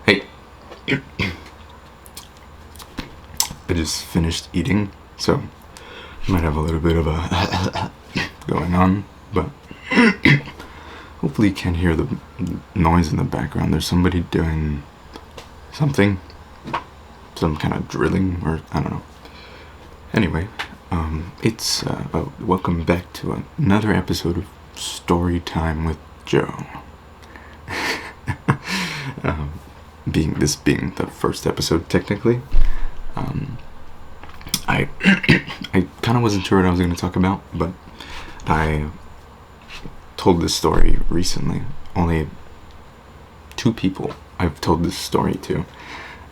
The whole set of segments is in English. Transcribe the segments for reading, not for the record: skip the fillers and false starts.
Hey, I just finished eating, so I might have a little bit of a going on, but hopefully you can't hear the noise in the background. There's somebody doing something, some kind of drilling, or I don't know. Anyway, it's welcome back to another episode of Story Time with Joe. Being the first episode technically, I I kind of wasn't sure what I was going to talk about, but I told this story recently. Only two people I've told this story to. It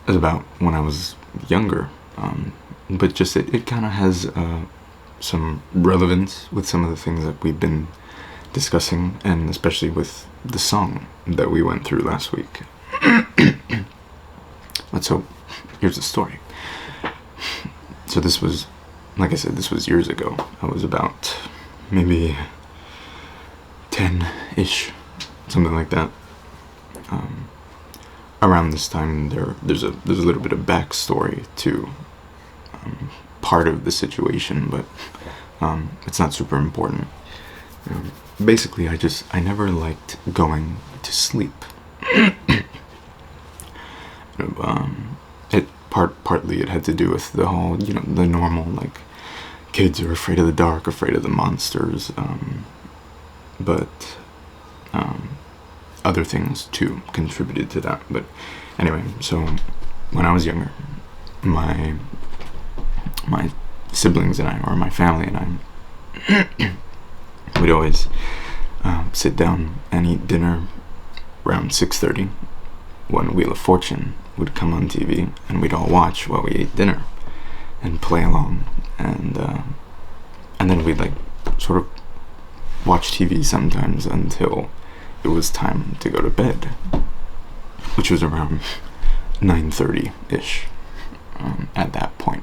was about when I was younger, but just it kind of has some relevance with some of the things that we've been discussing, and especially with the song that we went through last week. So here's the story. So this was, like I said, this was years ago. I was about maybe 10-ish, something like that. Around this time, there's a little bit of backstory to part of the situation, but it's not super important. Basically, I never liked going to sleep. Partly it had to do with the whole, the normal, like, kids are afraid of the dark, afraid of the monsters, but other things too contributed to that. But anyway, so when I was younger, my siblings and I, or my family and I, we'd always sit down and eat dinner around 6:30 when Wheel of Fortune would come on TV, and we'd all watch while we ate dinner and play along, and then we'd like sort of watch TV sometimes until it was time to go to bed, which was around 9:30-ish at that point.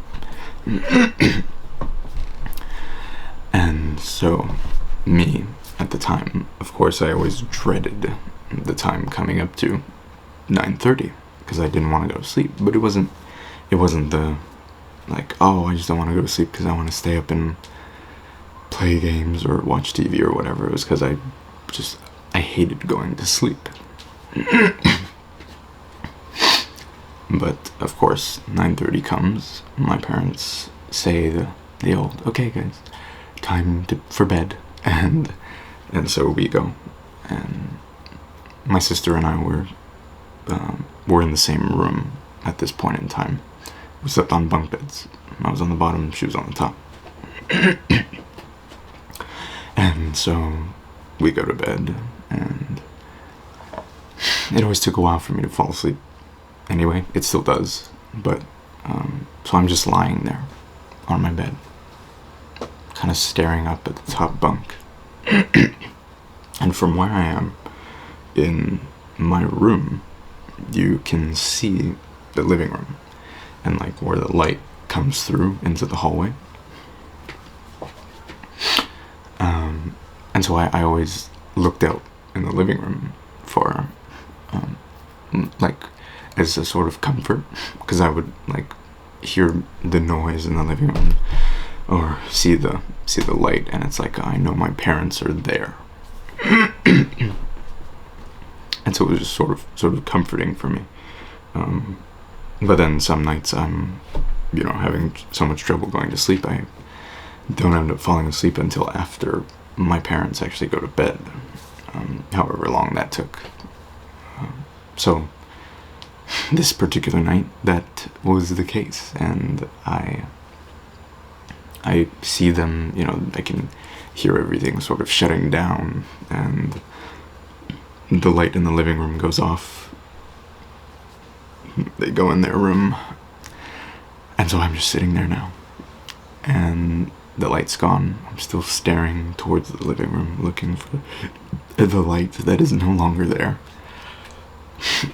And so me, at the time, of course, I always dreaded the time coming up to 9:30 because I didn't want to go to sleep. But it wasn't the, like, oh, I just don't want to go to sleep because I want to stay up and play games or watch TV or whatever. It was because I hated going to sleep. But of course 9:30 comes, my parents say the old, okay guys, time for bed, and so we go. And my sister and I were in the same room at this point in time. We slept on bunk beds. I was on the bottom, she was on the top. And so we go to bed, and it always took a while for me to fall asleep. Anyway, it still does, but so I'm just lying there on my bed, kind of staring up at the top bunk. And from where I am in my room, you can see the living room and like where the light comes through into the hallway. And so I always looked out in the living room for like as a sort of comfort, because I would like hear the noise in the living room or see the light, and it's like I know my parents are there. And so it was just sort of comforting for me. But then some nights I'm having so much trouble going to sleep, I don't end up falling asleep until after my parents actually go to bed, however long that took. So this particular night, that was the case, and I see them, I can hear everything sort of shutting down, and the light in the living room goes off. They go in their room, and so I'm just sitting there now, and the light's gone. I'm still staring towards the living room, looking for the light that is no longer there.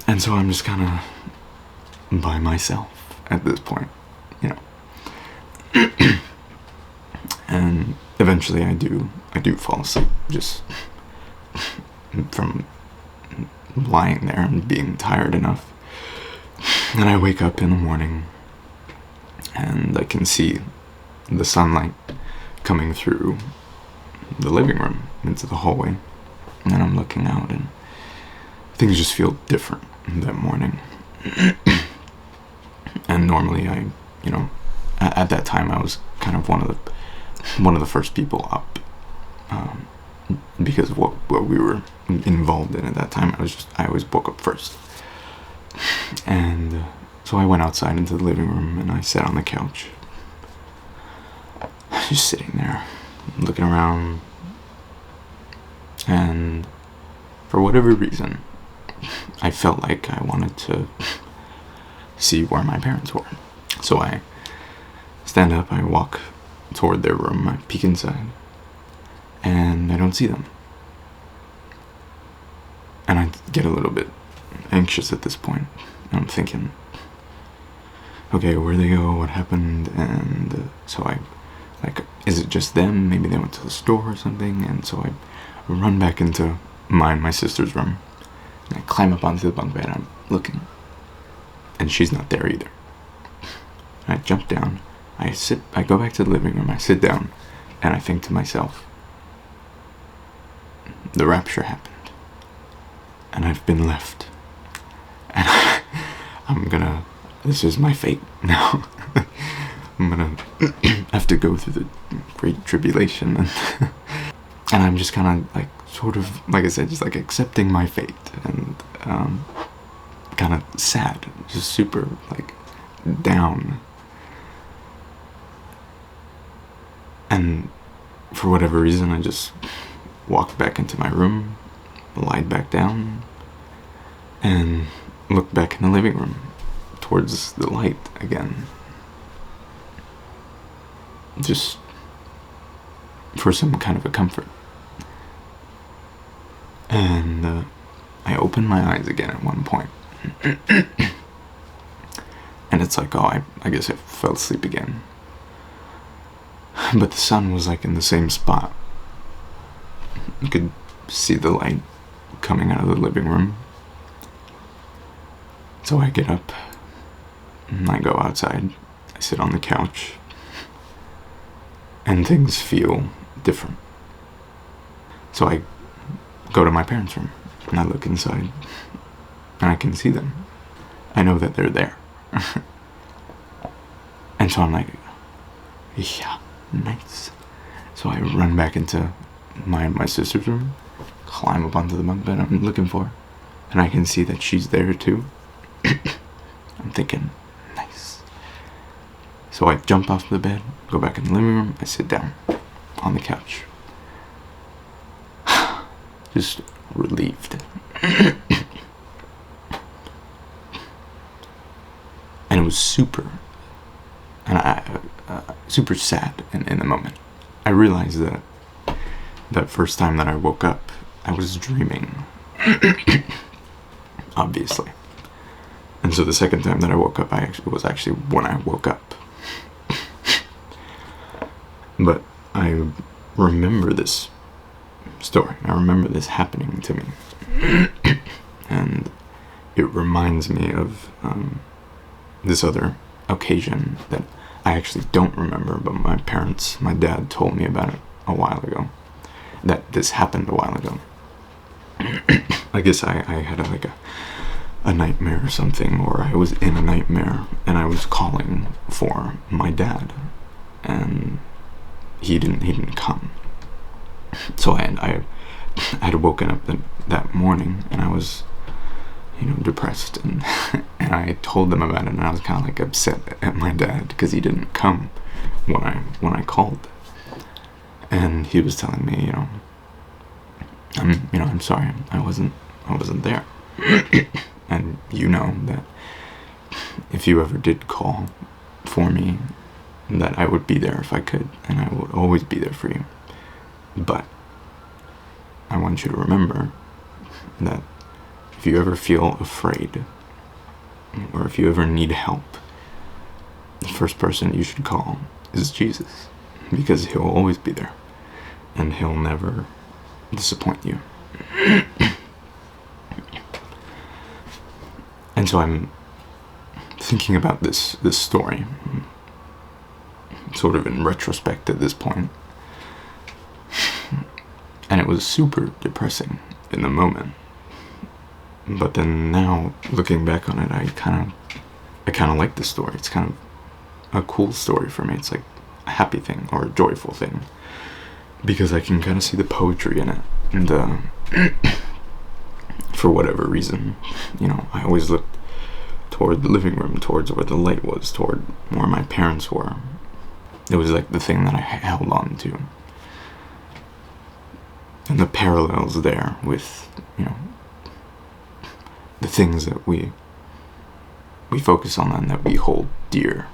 And so I'm just kind of by myself at this point, and eventually I do fall asleep, just from lying there and being tired enough. And I wake up in the morning and I can see the sunlight coming through the living room into the hallway. And I'm looking out and things just feel different that morning. And normally at that time I was kind of one of the first people up, because of what we were involved in at that time. I always woke up first. And so I went outside into the living room and I sat on the couch, just sitting there, looking around. And for whatever reason, I felt like I wanted to see where my parents were. So I stand up, I walk toward their room, I peek inside, and I don't see them. And I get a little bit anxious at this point. I'm thinking, okay, where'd they go? What happened? And so I, is it just them? Maybe they went to the store or something. And so I run back into my sister's room. And I climb up onto the bunk bed. I'm looking. And she's not there either. And I jump down. I go back to the living room. I sit down. And I think to myself, the rapture happened. And I've been left. And this is my fate now. I'm gonna have to go through the great tribulation. And I'm just kind of sort of, like I said, just accepting my fate. And kind of sad, just super down. And for whatever reason, I just walked back into my room, lied back down, and looked back in the living room towards the light again, just for some kind of a comfort. And I opened my eyes again at one point. And it's like, oh, I guess I fell asleep again. But the sun was in the same spot. You could see the light coming out of the living room. So I get up and I go outside. I sit on the couch. And things feel different. So I go to my parents' room and I look inside and I can see them. I know that they're there. And so I'm like, yeah, nice. So I run back into my sister's room, climb up onto the bunk bed I'm looking for, and I can see that she's there too. I'm thinking, nice. So I jump off the bed, go back in the living room, I sit down on the couch. Just relieved. And it was super sad in the moment. I realized that first time that I woke up, I was dreaming. Obviously. And so the second time that I woke up, it was actually when I woke up. But I remember this story. I remember this happening to me. And it reminds me of this other occasion that I actually don't remember, but my dad told me about it a while ago. That this happened a while ago. I guess I had a nightmare or something, or I was in a nightmare and I was calling for my dad and he didn't come. So I had woken up that morning and I was depressed, and I told them about it, and I was kind of upset at my dad because he didn't come when I called. And he was telling me, I'm sorry, I wasn't there. And that if you ever did call for me, that I would be there if I could, and I would always be there for you. But I want you to remember that if you ever feel afraid, or if you ever need help, the first person you should call is Jesus, because he'll always be there, and he'll never disappoint you. And so thinking about this story, sort of in retrospect at this point, and it was super depressing in the moment. But then now, looking back on it, I kind of like this story. It's kind of a cool story for me. It's like a happy thing or a joyful thing, because I can kind of see the poetry in it. And for whatever reason, I always looked toward the living room, towards where the light was, toward where my parents were. It was like the thing that I held on to. And the parallels there with, the things that we focus on and that we hold dear.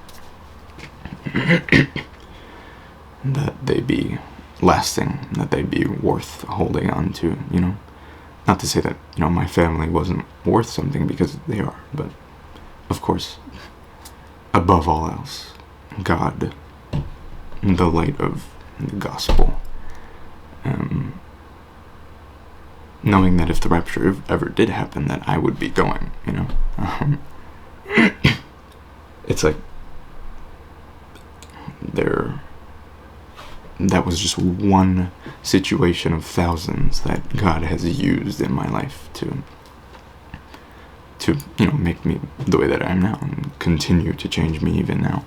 That they be lasting, that they be worth holding on to, Not to say that, my family wasn't worth something, because they are, but of course, above all else, God, the light of the gospel. Knowing that if the rapture ever did happen, that I would be going, It's like that was just one situation of thousands that God has used in my life to make me the way that I am now, and continue to change me even now.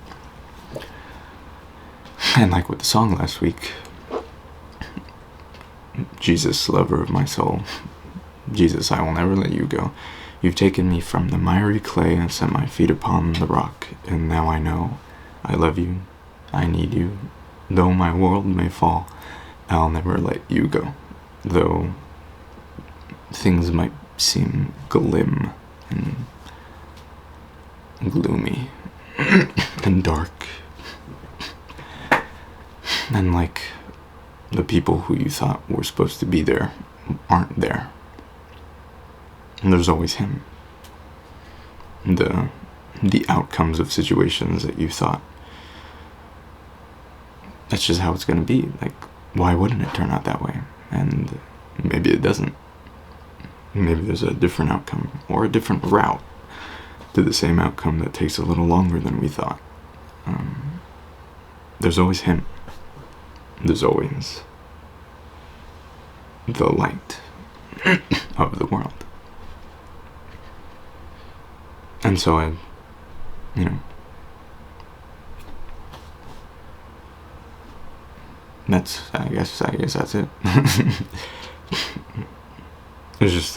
And like with the song last week, Jesus, lover of my soul, Jesus, I will never let you go. You've taken me from the miry clay and set my feet upon the rock, and now I know I love you, I need you. Though my world may fall, I'll never let you go. Though things might seem glim and gloomy and dark, and like the people who you thought were supposed to be there aren't there. And there's always Him. The outcomes of situations that you thought, that's just how it's going to be. Like, why wouldn't it turn out that way? And maybe it doesn't. Maybe there's a different outcome, or a different route to the same outcome that takes a little longer than we thought. There's always Him. There's always the light of the world. And so I guess that's it. It's just,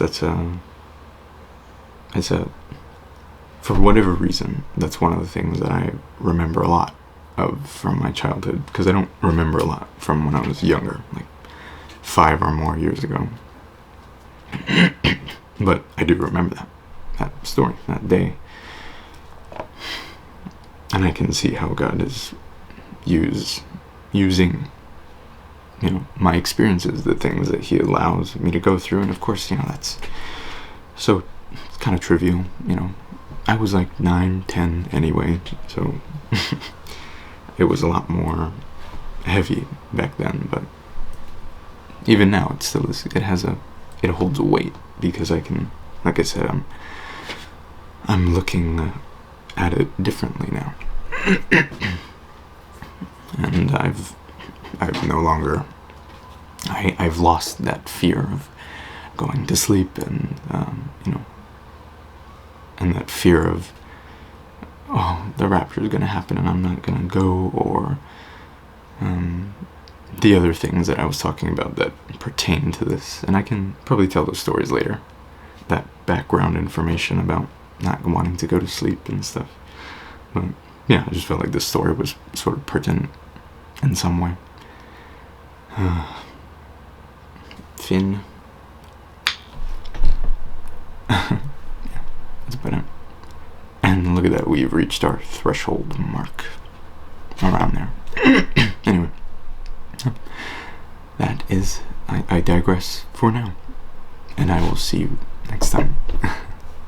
for whatever reason, that's one of the things that I remember a lot of from my childhood, because I don't remember a lot from when I was younger, like 5 or more years ago. But I do remember that story, that day. And I can see how God is using my experiences, the things that He allows me to go through. And of course, that's so, it's kind of trivial, I was like 9, 10 anyway, so it was a lot more heavy back then. But even now, it still is. It holds a weight, because I can, like I said, I'm looking at it differently now. And I've no longer, I've lost that fear of going to sleep, and and that fear of, the rapture is going to happen and I'm not going to go, or the other things that I was talking about that pertain to this. And I can probably tell those stories later, that background information about not wanting to go to sleep and stuff. But yeah, I just felt like this story was sort of pertinent in some way. Finn. Yeah, that's about it. And look at that, we've reached our threshold mark. Around there. Anyway. That is, I digress for now. And I will see you next time.